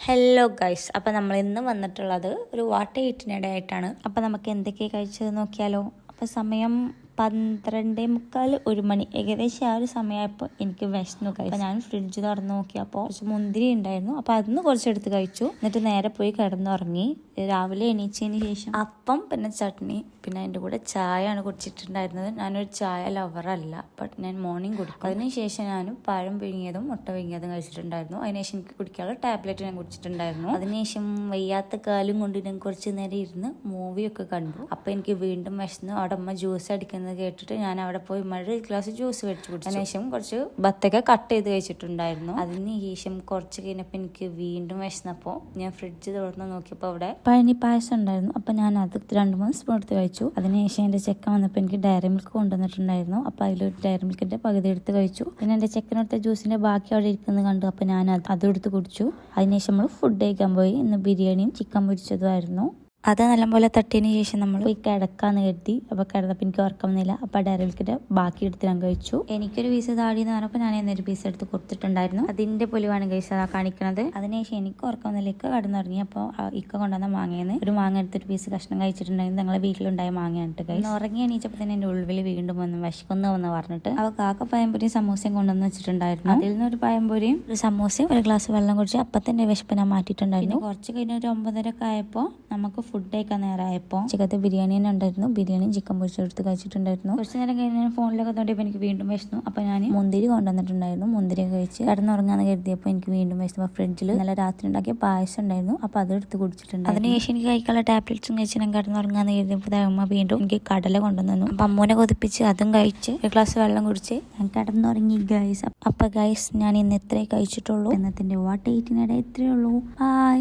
Hello guys, അപ്പോൾ നമ്മൾ ഇന്ന് വന്നിട്ടുള്ളത് ഒരു വാട്ടർ ഈറ്റിനിടെ ആയിട്ടാണ്. അപ്പോൾ നമുക്ക് എന്തൊക്കെ കഴിച്ചത് നോക്കിയാലോ. അപ്പോൾ സമയം 12:45 1 മണി ഏകദേശം ആ ഒരു സമയമായപ്പോൾ എനിക്ക് വിശന്നു. അപ്പോൾ ഞാൻ ഫ്രിഡ്ജ് തുറന്ന് നോക്കിയപ്പോൾ കുറച്ച് മുന്തിരി ഉണ്ടായിരുന്നു. അപ്പോൾ അതിന് കുറച്ചെടുത്ത് കഴിച്ചു. എന്നിട്ട് നേരെ പോയി കിടന്നുറങ്ങി. രാവിലെ എണീച്ചതിന് ശേഷം അപ്പം പിന്നെ ചട്നി പിന്നെ അതിൻ്റെ കൂടെ ചായ ആണ് കുടിച്ചിട്ടുണ്ടായിരുന്നത്. ഞാനൊരു ചായ ലവറല്ല, ബട്ട് ഞാൻ മോർണിംഗ് കുടിക്കും. അതിനുശേഷം ഞാൻ പഴം പിഴുങ്ങിയതും മുട്ട പിഴുങ്ങിയതും കഴിച്ചിട്ടുണ്ടായിരുന്നു. അതിനുശേഷം എനിക്ക് കുടിക്കാനുള്ള ടാബ്ലറ്റ് ഞാൻ കുടിച്ചിട്ടുണ്ടായിരുന്നു. അതിനുശേഷം വയ്യാത്ത കാലും കൊണ്ട് ഞാൻ കുറച്ച് നേരം ഇരുന്ന് മൂവിയൊക്കെ കണ്ടു. അപ്പോൾ എനിക്ക് വീണ്ടും വിശന്നു. അവിടെ അമ്മ ജ്യൂസ് അടിക്കുന്നത് കേട്ടിട്ട് ഞാൻ അവിടെ പോയി ഒരു ഗ്ലാസ് ജ്യൂസ് മേടിച്ച് കുടിച്ചു. അതിനുശേഷം കുറച്ച് ബത്തക്ക കട്ട് ചെയ്ത് കഴിച്ചിട്ടുണ്ടായിരുന്നു. അതിനുശേഷം കുറച്ച് കഴിഞ്ഞപ്പോൾ എനിക്ക് വീണ്ടും വിശന്നപ്പോൾ ഞാൻ ഫ്രിഡ്ജ് തുറന്ന് നോക്കിയപ്പോൾ അവിടെ പഴനി പായസം ഉണ്ടായിരുന്നു. അപ്പോൾ ഞാൻ അത് 2-3 സ്പൂൺ എടുത്ത് കഴിച്ചു. അതിനുശേഷം എൻ്റെ ചെക്കൻ വന്നപ്പോൾ എനിക്ക് ഡയറി മിൽക്ക് കൊണ്ടുവന്നിട്ടുണ്ടായിരുന്നു. അപ്പോൾ അതിലൊരു ഡയറി മിൽക്കിൻ്റെ പകുതി എടുത്ത് കഴിച്ചു. പിന്നെ എൻ്റെ ചെക്കനെടുത്ത ജ്യൂസിൻ്റെ ബാക്കി അവിടെ ഇരിക്കുന്നത് കണ്ടു. അപ്പോൾ ഞാൻ അതെടുത്ത് കുടിച്ചു. അതിനുശേഷം നമ്മൾ ഫുഡ് കഴിക്കാൻ പോയി. ഇന്ന് ബിരിയാണിയും ചിക്കൻ പൊരിച്ചതുമായിരുന്നു. അത് നല്ലപോലെ തട്ടിയതിന് ശേഷം നമ്മൾ പോയി കിടക്കാന്ന് കരുതി. അപ്പോൾ കിടന്നപ്പോൾ എനിക്ക് ഉറക്കം വന്നില്ല. അപ്പോൾ ഡയറി മിൽക്കിൻ്റെ ബാക്കി എടുത്ത് ഞാൻ കഴിച്ചു. എനിക്കൊരു പീസ് താടി എന്ന് പറഞ്ഞപ്പോൾ ഞാൻ എന്നൊരു പീസ് എടുത്ത് കൊടുത്തിട്ടുണ്ടായിരുന്നു. അതിൻ്റെ പൊലിവാണ് കഴിച്ചത് അതാ കാണിക്കണത്. അതിനുശേഷം എനിക്ക് ഉറക്കം വന്നില്ല. ഇക്ക കിടന്നുറങ്ങി. അപ്പോൾ ഇക്ക കൊണ്ടുവന്ന മാങ്ങയെന്ന് ഒരു മാങ്ങ എടുത്തൊരു പീസ് കഷ്ണം കഴിച്ചിട്ടുണ്ടായിരുന്നു. ഞങ്ങളെ വീട്ടിലുണ്ടായ മാങ്ങയായിട്ട് കഴിച്ചു. ഉറങ്ങി എണീച്ചപ്പോൾ തന്നെ എൻ്റെ ഉള്ളിൽ വീണ്ടും വന്ന് വിശക്കുന്നു പറഞ്ഞിട്ട് അപ്പോൾ കാക്ക പഴംപൊരിയും സമൂസയും കൊണ്ടുവന്ന് വെച്ചിട്ടുണ്ടായിരുന്നു. അതിൽ നിന്ന് ഒരു പഴംപൊരിയും ഒരു സമൂസയും ഒരു ഗ്ലാസ് വെള്ളം കുടിച്ച് അപ്പം തന്നെ വിശപ്പ് ഞാൻ മാറ്റിയിട്ടുണ്ടായിരുന്നു. കുറച്ച് കഴിഞ്ഞ ഒരു 9:30 ഒക്കെ ആയപ്പോൾ നമുക്ക് ഫുഡ് കഴിക്കാൻ നേരമായപ്പോൾ ചിക്കത്തെ ബിരിയാണി തന്നെ ഉണ്ടായിരുന്നു. ബിരിയാണിയും ചിക്കൻ പൊരിച്ചെടുത്ത് കഴിച്ചിട്ടുണ്ടായിരുന്നു. കുറച്ച് നേരം കഴിഞ്ഞ് ഞാൻ ഫോണിലൊക്കെ തോണ്ടിയപ്പോൾ എനിക്ക് വീണ്ടും വിശന്നു. അപ്പോൾ ഞാൻ മുന്തിരി കൊണ്ടുവന്നിട്ടുണ്ടായിരുന്നു. മുന്തിരി കഴിച്ച് കിടന്നുറങ്ങാന്ന് കരുതിയപ്പോൾ എനിക്ക് വീണ്ടും വിശന്നു. അപ്പോൾ ഫ്രിഡ്ജിൽ നല്ല രാത്രി ഉണ്ടാക്കിയ പായസം ഉണ്ടായിരുന്നു. അപ്പോൾ അതെടുത്ത് കുടിച്ചിട്ടുണ്ട്. അതിനുശേഷം എനിക്ക് കഴിക്കാനുള്ള ടാബ്ലറ്റ്സും കഴിച്ച് ഞാൻ കിടന്നുറങ്ങാന്ന് കരുതിയപ്പോൾ അമ്മ വീണ്ടും എനിക്ക് കടല കൊണ്ടുവന്നു. അപ്പം അമ്മൂനെ കൊതിപ്പിച്ച് അതും കഴിച്ച് ഒരു ഗ്ലാസ് വെള്ളം കുടിച്ച് ഞാൻ കിടന്നുറങ്ങി ഗൈസ്. അപ്പോൾ ഗൈസ് ഞാൻ ഇന്ന് ഇത്രേ കഴിച്ചിട്ടുള്ളൂ. ഇന്നത്തെ വാട്ടർ ഈറ്റിനിടെ ഇത്രയേ ഉള്ളൂ. ബൈ.